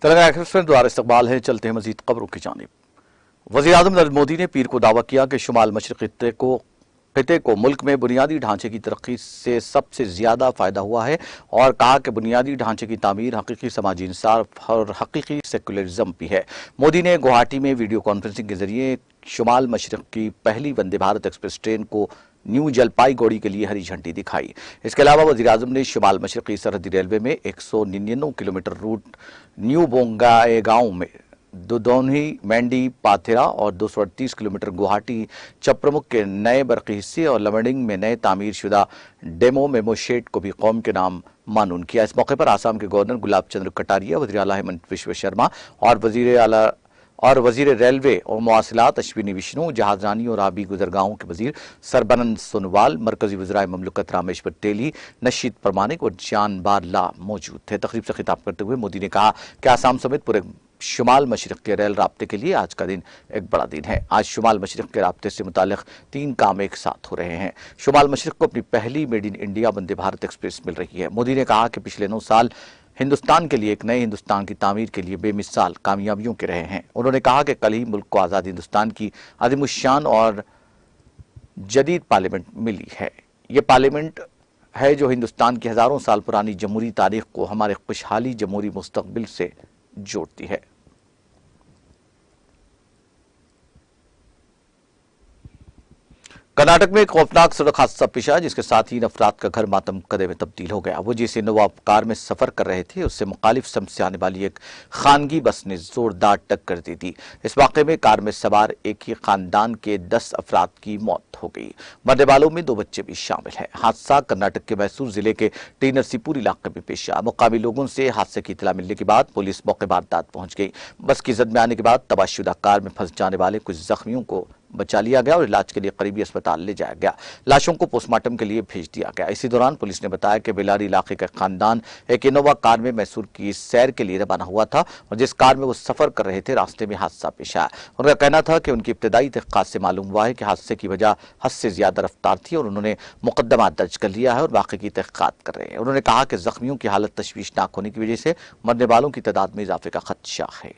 Telangana express में दोबारा इस्तकबाल है। चलते हैं मजीद खबरों की जानिब। वज़ीर-ए-आज़म नरेंद्र मोदी ने पीर को दावा किया कि शुमाल मशरिक़ी खिते को मुल्क में बुनियादी ढांचे की तरक्की से सबसे ज्यादा फायदा हुआ है और कहा कि बुनियादी ढांचे की तामीर हकीकी समाजी इंसाफ और हकीकी सेकुलरिज्म भी है। मोदी ने गुवाहाटी में वीडियो कॉन्फ्रेंसिंग के जरिए शुमाल मशरिक़ की पहली वंदे भारत एक्सप्रेस ट्रेन को न्यू जलपाईगुड़ी के लिए हरी झंडी दिखाई। इसके अलावा वज़ीर-ए-आज़म ने शुमाल मशरिक़ी सरहदी रेलवे में 199 किलोमीटर रूट न्यू बोंगाईगांव में दुदोनी, मैंडी, पाथेरा और 238 किलोमीटर गुवाहाटी चप्रमुख के नए बरकी हिस्से और लवंडिंग में नए तामीर शुदा डेमो मेमो शेड को भी कौम के नाम मानून किया। इस मौके पर आसाम के गवर्नर गुलाब चंद्र कटारिया, वज़ीर आला हेमंत विश्व शर्मा और वजीर रेलवे और मवासिलात अश्विनी विष्णु, जहाजरानी और आबी गुजरगाहों के वजीर सरबनंद सोनोवाल, मरकजी वज़राए ममलकत रामेश्वर तेली, नशीद परमानिक और जान बारला मौजूद थे। तकरीब से खिताब करते हुए मोदी ने कहा कि आसाम समेत पूरे शुमाल मशरिक़ के रेल राब्ते के लिए आज का दिन एक बड़ा दिन है। आज शुमाल मशरिक़ के राब्ते से मुताल्लिक़ 3 काम एक साथ हो रहे हैं। शुमाल मशरिक़ को अपनी पहली made in India Vande Bharat express मिल रही है। मोदी ने कहा कि पिछले 9 साल हिंदुस्तान के लिए एक नए हिंदुस्तान की तामीर के लिए बेमिसाल कामयाबियों के रहे हैं। उन्होंने कहा कि कल ही मुल्क को आज़ाद हिंदुस्तान की अज़ीमुश्शान और जदीद पार्लियामेंट मिली है। ये पार्लियामेंट है जो हिंदुस्तान की हज़ारों साल पुरानी जमहूरी तारीख को हमारे खुशहाली जमहूरी मुस्तकबिल से जोड़ती है। कर्नाटक में एक खौफनाक सड़क हादसा पेश आया जिसके साथ 3 अफराद का घर मातम कदे में तब्दील हो गया। वो जिस इनोवा कार में सफर कर रहे थे उससे मुखालिफ सम से आने वाली एक खानगी बस ने जोरदार टक्कर दी थी। इस वाक़े में कार में सवार एक ही खानदान के 10 अफराद की मौत हो गई। मरने वालों में 2 बच्चे भी शामिल हैं। हादसा कर्नाटक के मैसूर जिले के टी नरसीपुर इलाके में पेश आया। मुकामी लोगों से हादसे की इत्तला मिलने के बाद पुलिस मौके पर वारदात पहुंच गई। बस की जद में आने के बाद तबाहशुदा कार में फंस जाने वाले कुछ जख्मियों को बचा लिया गया और इलाज के लिए करीबी अस्पताल ले जाया गया। लाशों को पोस्टमार्टम के लिए भेज दिया गया। इसी दौरान पुलिस ने बताया कि बेलारी इलाके का खानदान एक इनोवा कार में मैसूर की सैर के लिए रवाना हुआ था और जिस कार में वो सफर कर रहे थे रास्ते में हादसा पेश आया। उनका कहना था कि उनकी इब्तदाई तहक़ीक़ात से मालूम हुआ है कि हादसे की वजह हद से ज्यादा रफ्तार थी और उन्होंने मुकदमा दर्ज कर लिया है और वाक़े की तहक़ीक़ात कर रहे हैं। उन्होंने कहा कि जख्मियों की हालत तशवीशनाक होने की वजह से मरने वालों की तादाद में इजाफे का खदशा है।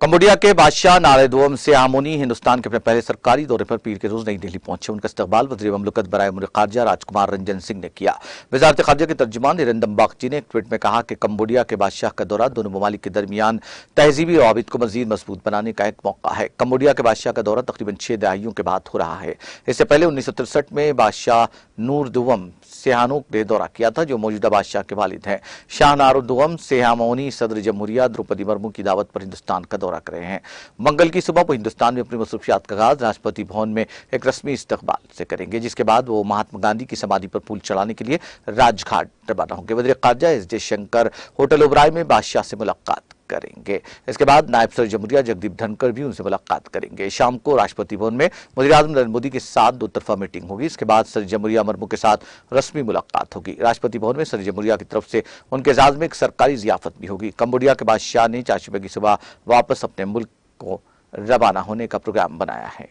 कंबोडिया के बादशाह नारेदोम सेहामोनी हिंदुस्तान के अपने पहले सरकारी दौरे पर पीर के रोज नई दिल्ली पहुंचे। उनका इस्तकबाल वज़ीर ममलकत बराए उमूर खारजा राजकुमार रंजन सिंह ने किया। वज़ारत खारजा के तर्जुमान निरंदम बागची ने एक ट्वीट में कहा कि कंबोडिया के बादशाह का दौरा दोनों ममालिक के दरमियान तहजीबी रवाबित को मजीद मजबूत बनाने का एक मौका है। कंबोडिया के बादशाह का दौरा तकरीबन 6 दहाइयों के बाद हो रहा है। इससे पहले 1963 में बादशाह नूरदुवम सेहानूक ने दौरा किया था जो मौजूदा बादशाह के वालिद हैं। शाह नारुदुवम सेहामोनी सदर जमहूरिया द्रौपदी मुर्मू की दावत पर हिंदुस्तान का दौरा कर रहे हैं। मंगल की सुबह वो हिंदुस्तान में अपनी मसरूफियात का आगाज राष्ट्रपति भवन में एक रस्मी इस्तकबाल से करेंगे, जिसके बाद वो महात्मा गांधी की समाधि पर फूल चढ़ाने के लिए राजघाट रवाना होंगे। वज़ीर खारजा एस जयशंकर होटल ओबराय में बादशाह से मुलाकात करेंगे। इसके बाद नायब सदर जमहूरिया जगदीप धनखड़ भी उनसे मुलाकात करेंगे। शाम को राष्ट्रपति भवन में वज़ीर-ए-आज़म नरेंद्र मोदी के साथ 2 तरफा मीटिंग होगी। इसके बाद सदर जमहूरिया मुर्मू के साथ रस्मी मुलाकात होगी। राष्ट्रपति भवन में सदर जमहूरिया की तरफ से उनके एजाज में एक सरकारी जियाफत भी होगी। कंबोडिया के बादशाह ने 4 सुबह की सुबह वापस अपने मुल्क को रवाना होने का प्रोग्राम बनाया है।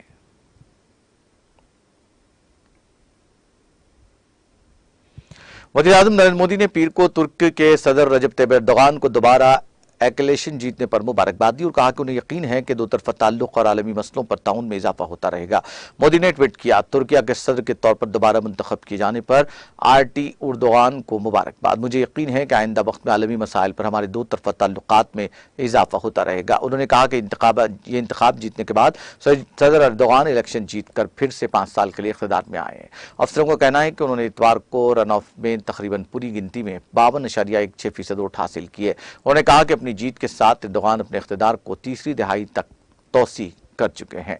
वज़ीर-ए-आज़म नरेंद्र मोदी ने पीर को तुर्क के सदर रजब तैयब एर्दोगान को दोबारा एक्लेशन जीतने पर मुबारकबाद दी और कहा कि उन्हें यकीन है कि 2 तरफा ताल्लुक और आलमी मसलों पर ताउन में इजाफा होता रहेगा। मोदी ने ट्वीट किया, तुर्किया के सदर के तौर पर दोबारा मुंतखब किए जाने पर आरटी एर्दोगान को मुबारकबाद। मुझे यकीन है कि आइंदा वक्त में आलमी मसाइल पर हमारे 2 तरफा ताल्लुकात में इजाफा होता रहेगा। उन्होंने कहा कि ये इंतखाब जीतने के बाद सदर एर्दोगान इलेक्शन जीत कर फिर से 5 साल के लिए इख्तियार में आए हैं। अफसरों का कहना है कि उन्होंने इतवार को रन ऑफ में तकरीबन पूरी गिनती में 52.16% वोट हासिल किए। उन्होंने कहा कि अपनी जीत के साथ एर्दोगान अपने इख्तियार को तीसरी दहाई तक तोसी कर चुके हैं।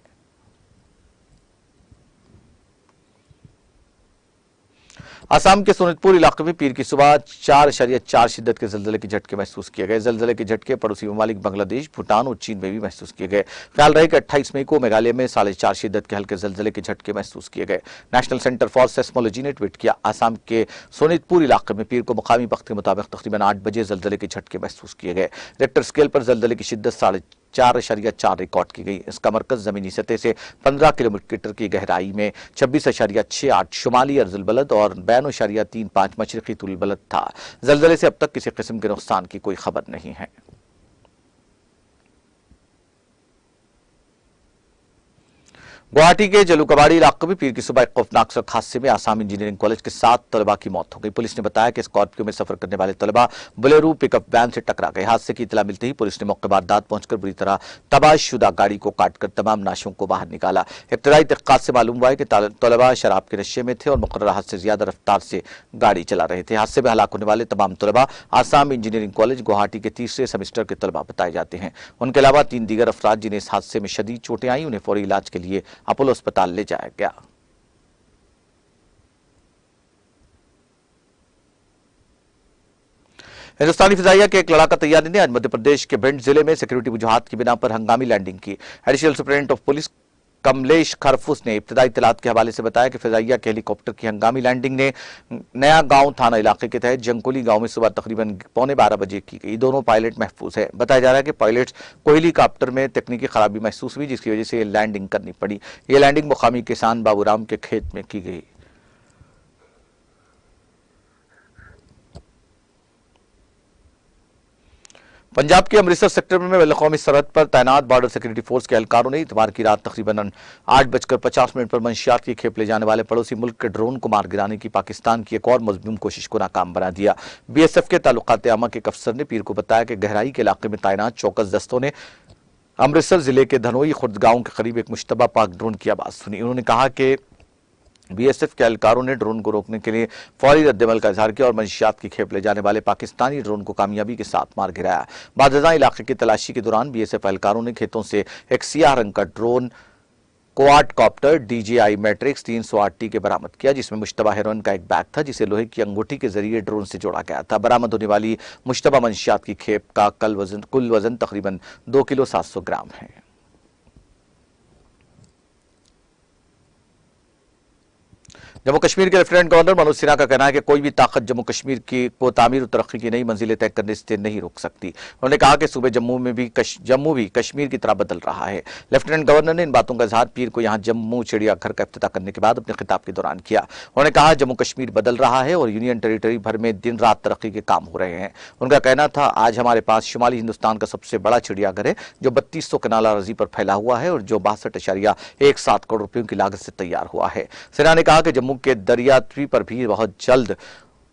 असम के सोनितपुर इलाके में पीर की सुबह 4.4 शिद्दत के जल्जले के झटके महसूस किए गए। जल्जले के झटके पड़ोसी ममालिक बांग्लादेश, भूटान और चीन में भी महसूस किए गए। ख्याल रहे कि 28 मई को मेघालय में 4.5 शिद्दत के हल्के जल्जले के झटके महसूस किए गए। नेशनल सेंटर फॉर सेस्मोलॉजी ने ट्वीट किया, असम के सोनितपुर इलाके में पीर को मुकामी वक्त के मुताबिक तकरीबन 8 बजे जल्जले के झटके महसूस किए गए। रेक्टर स्केल पर जल्जले की शिद्दत 4.4 रिकॉर्ड की गई। इसका मरकज जमीनी सतह से 15 किलोमीटर की गहराई में 26.68 शुमाली अर्जुल बलद और 92.35 मशरकी तुल बलद था। जल्जले से अब तक किसी किस्म के नुकसान की कोई खबर नहीं है। गुवाहाटी के जलूकबाड़ी इलाके में पीर की सुबह एक खौफनाक सड़क हादसे में आसाम इंजीनियरिंग कॉलेज के 7 तलबा की मौत हो गई। पुलिस ने बताया कि स्कॉर्पियो में सफर करने वाले तलबा बोलेरो पिकअप वैन से टकरा गए। हादसे की इतला मिलते ही पुलिस ने मौके पर दाद पहुंचकर बुरी तरह तबाहशुदा गाड़ी को काटकर तमाम नाशों को बाहर निकाला। इब्तदाई तहकीकात से मालूम हुआ है कि तलबा शराब के नशे में थे और मुकर्रर हद से ज्यादा रफ्तार से गाड़ी चला रहे थे। हादसे में हलाक होने वाले तमाम तलबा आसाम इंजीनियरिंग कॉलेज गुवाहाटी के तीसरे सेमेस्टर के तलबा बताए जाते हैं। उनके अलावा 3 दीगर अफराद जिन्हें इस हादसे में शदीद चोटें आई, उन्हें फौरी इलाज के लिए अपोलो अस्पताल ले जाया गया। हिंदुस्तानी फिजाइया के एक लड़ाका तैयारी ने आज मध्य प्रदेश के भिंड जिले में सिक्योरिटी वजूहात की बिना पर हंगामी लैंडिंग की। Additional superintendent of police Kamlesh Kharfus ने इब्तदाई इत्तलात के हवाले से बताया कि फिजाइया के हेलीकॉप्टर की हंगामी लैंडिंग ने नया गांव थाना इलाके के तहत जंकोली गांव में सुबह तकरीबन 11:15 बजे की गई। दोनों पायलट महफूज है। बताया जा रहा है कि पायलट्स को हेलीकॉप्टर में तकनीकी खराबी महसूस हुई, जिसकी वजह से लैंडिंग करनी पड़ी। यह लैंडिंग मुकामी किसान बाबूराम के खेत में की गई। पंजाब के अमृतसर सेक्टर में बैनुल-अक़वामी सरहद पर तैनात बॉर्डर सिक्योरिटी फोर्स के एहलकारों ने इतवार की रात तकरीबन 8:50 पर मंशियात की खेप ले जाने वाले पड़ोसी मुल्क के ड्रोन को मार गिराने की पाकिस्तान की एक और मज़मूम कोशिश को नाकाम बना दिया। BSF के ताल्लुकात आमा के एक अफसर ने पीर को बताया कि गहराई के इलाके में तैनात चौकस दस्तों ने अमृतसर जिले के धनोई खुर्द गांव के करीब एक मुश्तबा पाक ड्रोन की आवाज सुनी। उन्होंने कहा कि BSF के एहलकारों ने ड्रोन को रोकने के लिए फौरी रद्दमल का इजहार किया और मंशियात की खेप ले जाने वाले पाकिस्तानी ड्रोन को कामयाबी के साथ मार गिराया। बादजा इलाके की तलाशी के दौरान BSF एहलकारों ने खेतों से एक सियाह रंग का drone quadcopter DJI matrix 308T के बरामद किया, जिसमें मुश्तबा हेरोइन का एक बैग था जिसे लोहे की अंगूठी के जरिए ड्रोन से जोड़ा गया था। बरामद होने वाली मुश्तबा मंशियात की खेप का कुल वजन तकरीबन 2 किलो 700 ग्राम है। जम्मू कश्मीर के लेफ्टिनेंट गवर्नर मनोज सिन्हा का कहना है कि कोई भी ताकत जम्मू कश्मीर को तामीर और तरक्की की नई मंजिलें तय करने से नहीं रोक सकती। उन्होंने कहा कि सूबे जम्मू भी कश्मीर की तरह बदल रहा है। लेफ्टिनेंट गवर्नर ने इन बातों का इजहार पीर को यहां जम्मू चिड़ियाघर का इफ्तिताह करने के बाद अपने खिताब के दौरान किया। उन्होंने कहा जम्मू कश्मीर बदल रहा है और यूनियन टेरिटरी भर में दिन रात तरक्की के काम हो रहे हैं। उनका कहना था, आज हमारे पास शुमाली हिंदुस्तान का सबसे बड़ा चिड़ियाघर है जो 3200 कनाल अराजी पर फैला हुआ है और जो 62.17 करोड़ रुपयों की लागत से तैयार हुआ है। सिन्हा ने कहा कि जम्मू के दरिया पर भी बहुत जल्द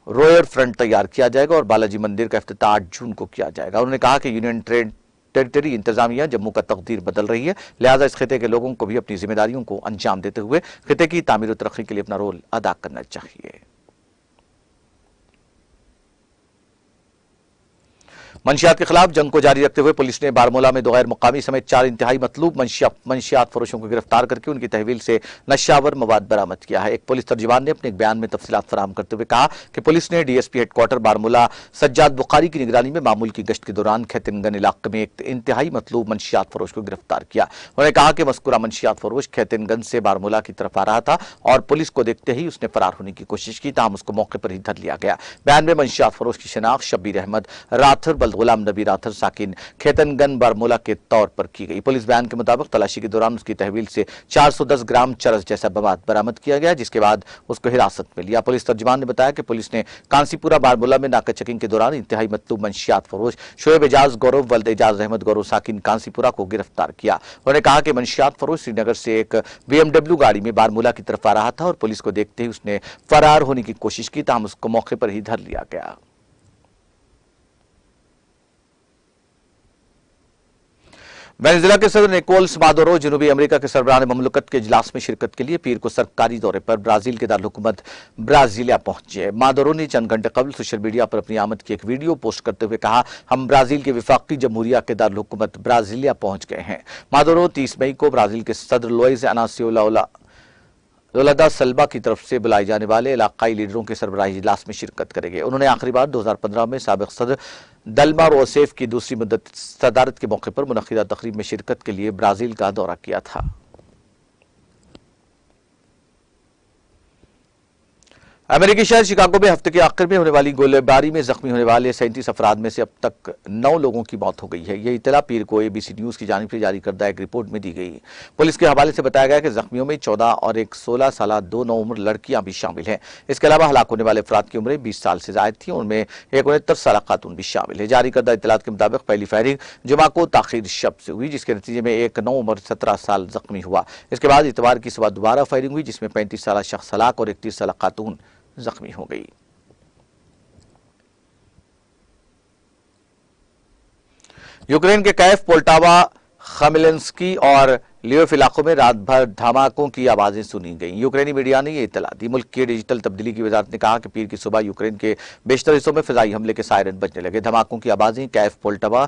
रोयर फ्रंट तैयार किया जाएगा और बालाजी मंदिर का इफ्तिताह 8 जून को किया जाएगा। उन्होंने कहा कि यूनियन टेरिटरी इंतजामिया जम्मू का तकदीर बदल रही है, लिहाजा इस खिते के लोगों को भी अपनी जिम्मेदारियों को अंजाम देते हुए खिते की तामीर और तरक्की के लिए अपना रोल अदा करना चाहिए। मंशियात के खिलाफ जंग को जारी रखते हुए पुलिस ने बारमूला में 2 गैर मुकामी समेत 4 इंतहाई मतलूब मंशियात फरोशों को गिरफ्तार करके उनकी तहवील से नशावर मवाद बरामद किया है। एक पुलिस तर्जुमान ने अपने एक बयान में तफसीलात फराहम करते हुए कहा कि पुलिस ने DSP हेडक्वार्टर बारमूला सज्जाद बुखारी की निगरानी में मामूल की गश्त के दौरान खैतिनगन इलाके में एक इंतहाई मतलूब मंशियात फरोश को गिरफ्तार किया। उन्होंने कहा कि मस्कुरा मंशियात फरोश खैतिनगंज से बारमूला की तरफ आ रहा था और पुलिस को देखते ही उसने फरार होने की कोशिश की, ताहम उसको मौके पर ही धर लिया गया। बयान में मंशियात फरोश की शनाख्त शब्बीर अहमद राथर गुलाम नबी राथर साकिन खेतनगन बारमूला के तौर पर की गई। पुलिस बयान के मुताबिक तलाशी के दौरान उसकी तहवील से 410 ग्राम चरस जैसा मवाद बरामद किया गया, जिसके बाद उसको हिरासत में लिया। पुलिस तर्जुमान ने बताया कि पुलिस ने कांसीपुरा बारमूला में नाका चेकिंग के दौरान इंतहाई मतलूब मंशियात फरोश शोएब एजाज गौरव वल्द एजाज अहमद गौरव साकिन कांसीपुरा को गिरफ्तार किया। उन्होंने कहा कि मंशियात फरोश श्रीनगर से एक BMW गाड़ी में बारमूला की तरफ आ रहा था और पुलिस को देखते ही उसने फरार होने की कोशिश की, ताहम उसको मौके पर ही धर लिया गया। वेनेजुएला के सदर निकोलस मादुरो जनूबी अमेरिका के सरबराह ममलकत के इजलास में शिरकत के लिए पीर को सरकारी दौरे पर ब्राजील के दारकूमत ब्राजीलिया पहुंचे। मादुरो ने चंद घंटे कबल सोशल मीडिया पर अपनी आमद की एक वीडियो पोस्ट करते हुए कहा, हम ब्राजील के विफाकी जमहूरिया के दारकूमत ब्राजीलिया पहुंच गए हैं। मादुरो 30 मई को ब्राजील के सदर लुइस इनासियो दौलतदा सलबा की तरफ से बुलाए जाने वाले इलाकाई लीडरों के सरबराही इजलास में शिरकत करेंगे। उन्होंने आखिरी बार 2015 में साबिक सदर दलमा रोसेफ की दूसरी मुद्दत सदारत के मौके पर मुनक्किदा तकरीब में शिरकत के लिए ब्राजील का दौरा किया था। अमेरिकी शहर शिकागो में हफ्ते के आखिर में होने वाली गोलीबारी में जख्मी होने वाले 37 अफराद में से अब तक 9 लोगों की मौत हो गई है। यह इतला पीर को ABC न्यूज की जानिब से जारी करदा एक रिपोर्ट में दी गई। पुलिस के हवाले से बताया गया कि जख्मियों में 14 और एक 16 साल 2 नौउम्र लड़कियां भी शामिल हैं। इसके अलावा हलाक होने वाले अफराद की उम्रें 20 साल से जायद थी। उनमें एक 69 साल खातून भी शामिल है। जारी करदा इतलात के मुताबिक पहली फायरिंग जुमा को ताखिर शब से हुई, जिसके नतीजे में एक 9 उम्र 17 साल जख्मी हुआ। इसके बाद इतवार की सुबह दोबारा फायरिंग हुई, जिसमें 35 साल शख्स हलाक और 31 साल खातून जख्मी हो गई। यूक्रेन के कैफ, पोल्टावा, खमेलिंस्की और लियोफ इलाकों में रात भर धमाकों की आवाजें सुनी गईं। यूक्रेनी मीडिया ने यह इत्तला दी। मुल्क की डिजिटल तब्दीली की वजारत ने कहा कि पीर की सुबह यूक्रेन के बेशतर हिस्सों में फिजाई हमले के सायरन बजने लगे। धमाकों की आवाजें कैफ, पोल्टावा,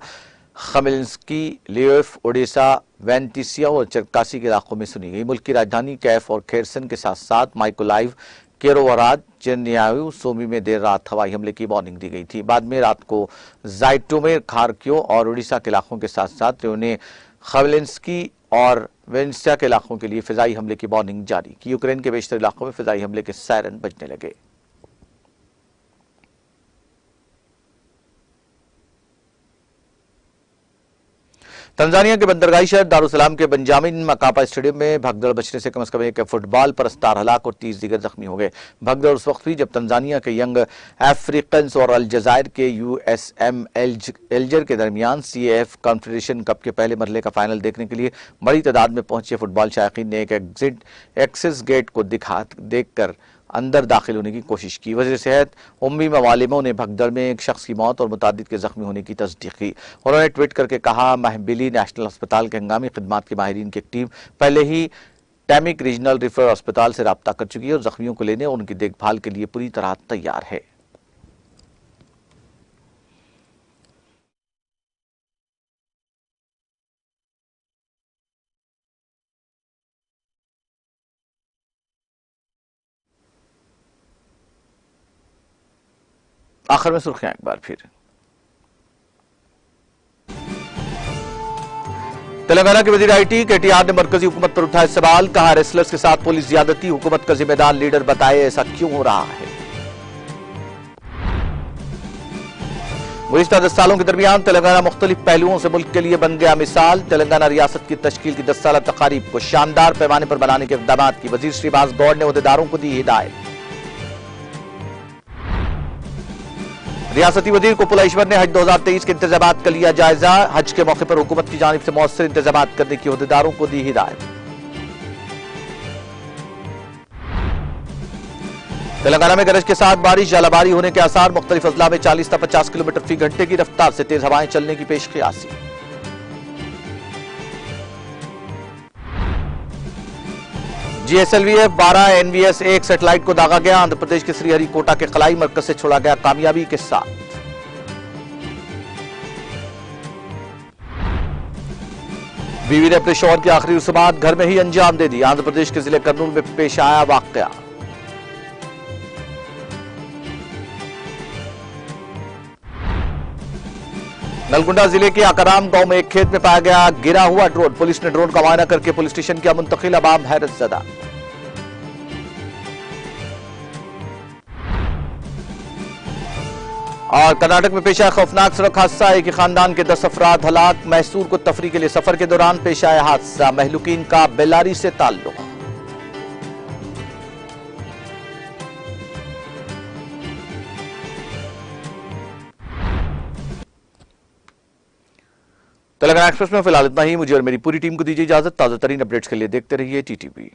खमेलिंस्की, लियोफ, ओडेसा, वेंटिसिया और चरकासी के इलाकों में सुनी गई। मुल्क की राजधानी कैफ और खेरसन के साथ साथ माइकोलाइव, केरोवराद, चेन्यायू, सोमी में देर रात हवाई हमले की वार्निंग दी गई थी। बाद में रात को जाइटोमेर, खारक्यो और उड़ीसा के इलाकों के साथ साथ उन्होंने खमेलिंस्की और वेनेसिया के इलाकों के लिए फिजाई हमले की वार्निंग जारी की। यूक्रेन के बेशतर इलाकों में फिजाई हमले के सायरन बजने लगे। तंजानिया के बंदरगाही शहर दारुसलाम के बंजामिन मकापा स्टेडियम में भगदड़ बचने से कम एक फुटबॉल परस्तार हलाक और 30 दीगर जख्मी हो गए। भगदड़ उस वक्त हुई जब तंजानिया के यंग अफ्रीकन्स और अलजायर के USM एल्जर के दरमियान CAF कॉन्फेडरेशन कप के पहले मरहले का फाइनल देखने के लिए बड़ी तादाद में पहुंचे फुटबॉल शायकीन ने एक एक्सिस गेट को देखकर अंदर दाखिल होने की कोशिश की। वज़ीर सेहत उम्मी मवालिमों ने भगदड़ में एक शख्स की मौत और मुतादिद के जख्मी होने की तस्दीक की। उन्होंने ट्वीट करके कहा, महबिली नेशनल अस्पताल के हंगामी खिदमात के माहिरीन की एक टीम पहले ही टैमिक रीजनल रिफरल अस्पताल से रब्ता कर चुकी है और जख्मियों को लेने और उनकी देखभाल के लिए पूरी तरह तैयार है। आखिर में सुर्खियां एक बार फिर। तेलंगाना के वजीर IT KTR ने मरकजी हुकूमत पर उठाए सवाल। कहा, रेसलर्स के साथ पुलिस ज्यादती हुकूमत का जिम्मेदार लीडर बताए, ऐसा क्यों हो रहा है। गुज़िश्ता 10 सालों के दरमियान तेलंगाना मुख्तलिफ पहलुओं से मुल्क के लिए बन गया मिसाल। तेलंगाना रियासत की तश्कील की 10 साल तकारीब को शानदार पैमाने पर बनाने के इक़दाम की वजीर श्रीनिवास गौड़ ने ओहदेदारों को दी हिदायत। रियासती वजीर कुपला ईश्वर ने हज 2023 के इंतजामात का लिया जायजा। हज के मौके पर हुकूमत की जानिब से मौसर इंतजामात करने की ओहदेदारों को दी हिदायत। तेलंगाना में गरज के साथ बारिश, जालाबारी होने के आसार। मुख्तलिफ अजला में 40 से 50 किलोमीटर फी घंटे की रफ्तार से तेज हवाएं चलने की पेशकयासी। GSLV F-12 NVS-1 सैटेलाइट को दागा गया। आंध्र प्रदेश के श्रीहरिकोटा के खलाई मरकज से छोड़ा गया कामयाबी के साथ। बीवी ने अपने शौहर की आखिरी रस्मात घर में ही अंजाम दे दी। आंध्र प्रदेश के जिले कर्नूल में पेश आया वाकया। नलगुंडा जिले के आकाराम गांव में एक खेत में पाया गया गिरा हुआ ड्रोन। पुलिस ने ड्रोन का मुआयना करके पुलिस स्टेशन किया मुंतकिल। अवाम हैरत ज़दा। और कर्नाटक में पेश आया खौफनाक सड़क हादसा। एक ही खानदान के 10 अफराद हलाक। मैसूर को तफरी के लिए सफर के दौरान पेश आया हादसा। महलूकीन का बेल्लारी से ताल्लुक। तेलंगाना एक्सप्रेस में फिलहाल इतना ही। मुझे और मेरी पूरी टीम को दीजिए इजाजत। ताजा तरीन अपडेट्स के लिए देखते रहिए TTV।